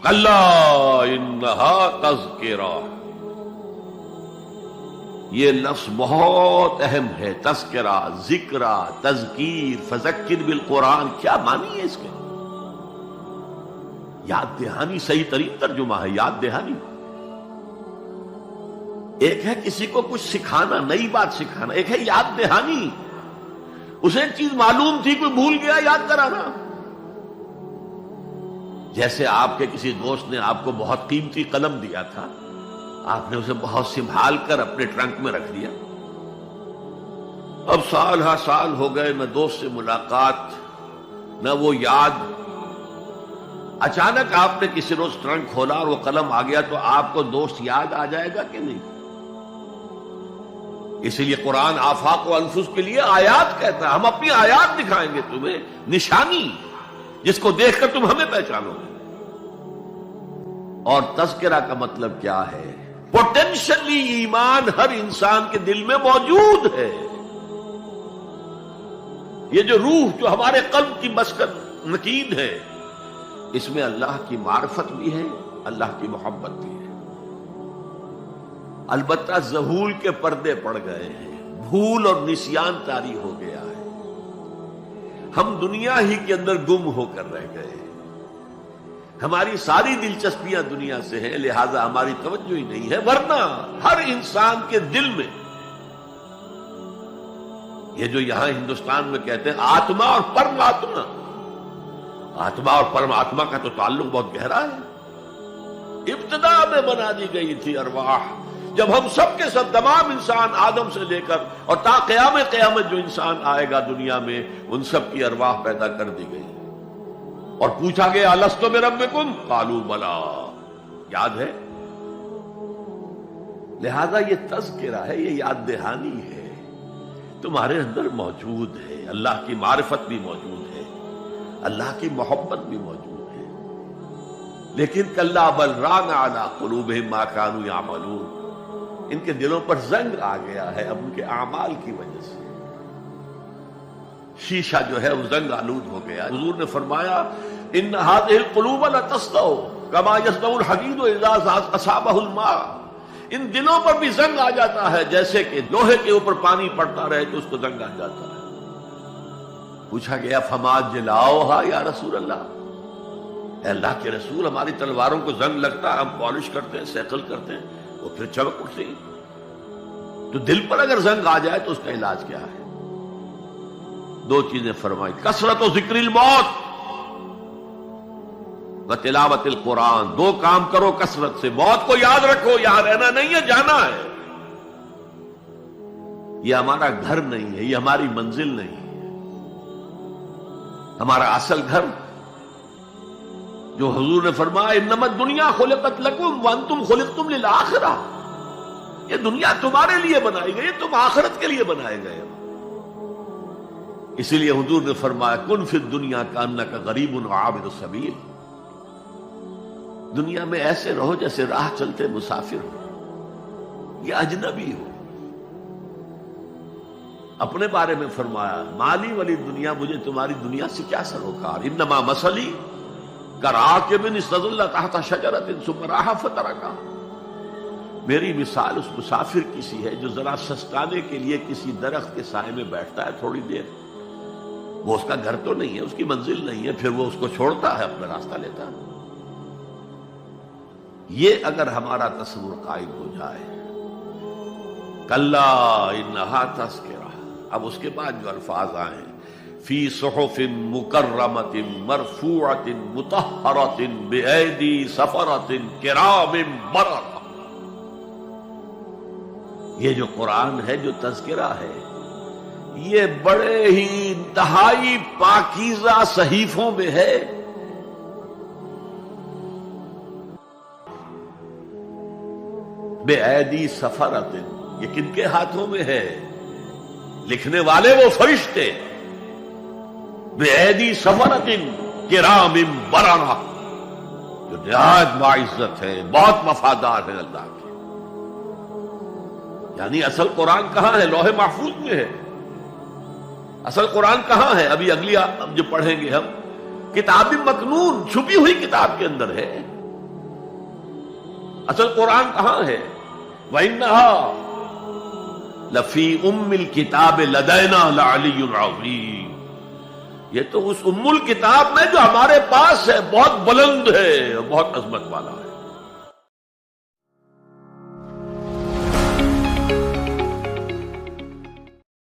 کلا انہا تذکرہ، یہ لفظ بہت اہم ہے. تذکرہ، ذکرہ، تذکیر، فذکر بالقرآن، کیا معنی ہے اس کے؟ یاد دہانی صحیح ترین ترجمہ ہے، یاد دہانی. ایک ہے کسی کو کچھ سکھانا، نئی بات سکھانا، ایک ہے یاد دہانی. اسے ایک چیز معلوم تھی، کوئی بھول گیا، یاد کرانا. جیسے آپ کے کسی دوست نے آپ کو بہت قیمتی قلم دیا تھا، آپ نے اسے بہت سنبھال کر اپنے ٹرنک میں رکھ دیا. اب سال ہا سال ہو گئے، نہ دوست سے ملاقات، نہ وہ یاد. اچانک آپ نے کسی روز ٹرنک کھولا اور وہ قلم آ گیا، تو آپ کو دوست یاد آ جائے گا کہ نہیں؟ اسی لیے قرآن آفاق و انفس کے لیے آیات کہتا ہے. ہم اپنی آیات دکھائیں گے تمہیں، نشانی جس کو دیکھ کر تم ہمیں پہچانو گے. اور تذکرہ کا مطلب کیا ہے؟ پوٹینشلی ایمان ہر انسان کے دل میں موجود ہے. یہ جو روح جو ہمارے قلب کی مسکن مکین ہے، اس میں اللہ کی معرفت بھی ہے، اللہ کی محبت بھی ہے. البتہ ذہول کے پردے پڑ گئے ہیں، بھول اور نسیان طاری ہو گیا ہے. ہم دنیا ہی کے اندر گم ہو کر رہ گئے ہیں. ہماری ساری دلچسپیاں دنیا سے ہیں، لہذا ہماری توجہ ہی نہیں ہے. ورنہ ہر انسان کے دل میں یہ جو یہاں ہندوستان میں کہتے ہیں آتما اور پرم آتما، آتما اور پرم آتما کا تو تعلق بہت گہرا ہے. ابتدا میں بنا دی گئی تھی ارواح، جب ہم سب کے سب تمام انسان آدم سے لے کر اور تا قیامت جو انسان آئے گا دنیا میں، ان سب کی ارواح پیدا کر دی گئی. اور پوچھا گیا الستو بربکم قالوا بلا، یاد ہے؟ لہذا یہ تذکرہ ہے، یہ یاد دہانی ہے، تمہارے اندر موجود ہے. اللہ کی معرفت بھی موجود ہے، اللہ کی محبت بھی موجود ہے. لیکن کلا بل ران علی قلوبہم ما کانوا یعملون، ان کے دلوں پر زنگ آ گیا ہے اب ان کے اعمال کی وجہ سے. شیشہ جو ہے وہ زنگ آلود ہو گیا. حضور نے فرمایا ان هذه القلوب لتصدع كما يصدع الحديد اذا اصابه الماء، ان دلوں پر بھی زنگ آ جاتا ہے جیسے کہ لوہے کے اوپر پانی پڑتا رہے تو اس کو زنگ آ جاتا ہے. پوچھا گیا فما جلاؤھا یا رسول اللہ، اے اللہ کے رسول ہماری تلواروں کو زنگ لگتا ہے، ہم پالش کرتے ہیں، سیکل کرتے ہیں، وہ پھر چمک اٹھتی. تو دل پر اگر زنگ آ جائے تو اس کا علاج کیا ہے؟ دو چیزیں فرمائی، کثرت و ذکر الموت و تلاوت القرآن. دو کام کرو کثرت سے، موت کو یاد رکھو، یہاں رہنا نہیں ہے، جانا ہے. یہ ہمارا گھر نہیں ہے، یہ ہماری منزل نہیں ہے. ہمارا اصل گھر جو حضور نے فرمایا انما الدنیا خلقت لکم وانتم خلقتم للآخرہ، یہ دنیا تمہارے لیے بنائی گئی، تم آخرت کے لیے بنائے گئے. اسی لیے حضور نے فرمایا کن فی الدنیا کانک غریب وعابر السبیل، دنیا میں ایسے رہو جیسے راہ چلتے مسافر ہو یا اجنبی ہو. اپنے بارے میں فرمایا مالی ولی دنیا، مجھے تمہاری دنیا سے کیا سروکار، انما مثلی کراکب استظل تحت شجرۃ ثم راح فترکا، میری مثال اس مسافر کی سی ہے جو ذرا سستانے کے لیے کسی درخت کے سائے میں بیٹھتا ہے تھوڑی دیر. وہ اس کا گھر تو نہیں ہے، اس کی منزل نہیں ہے، پھر وہ اس کو چھوڑتا ہے، اپنا راستہ لیتا ہے. یہ اگر ہمارا تصور قائم ہو جائے، کلا انہا تذکرہ. اب اس کے بعد جو الفاظ آئے فی صحف مکرمۃ مرفوعۃ مطہرۃ بایدی سفرۃ کرام بررہ، یہ جو قرآن ہے، جو تذکرہ ہے، یہ بڑے ہی انتہائی پاکیزہ صحیفوں میں ہے. بے ایدی سفرۃ، یہ کن کے ہاتھوں میں ہے؟ لکھنے والے وہ فرشتے. بے ایدی سفرۃ کرام بررہ، جو نہایت باعزت ہے، بہت وفادار ہے اللہ کے. یعنی اصل قرآن کہاں ہے؟ لوح محفوظ میں ہے. اصل قرآن کہاں ہے؟ ابھی اگلی جو پڑھیں گے ہم، کتاب مکنون، چھپی ہوئی کتاب کے اندر ہے. اصل قرآن کہاں ہے؟ وَإِنَّهَا لَفِي أُمِّ الْكِتَابِ لَدَيْنَا لَعَلِيٌّ عَظِيمٌ، یہ تو اس ام الکتاب میں جو ہمارے پاس ہے بہت بلند ہے اور بہت عظمت والا ہے۔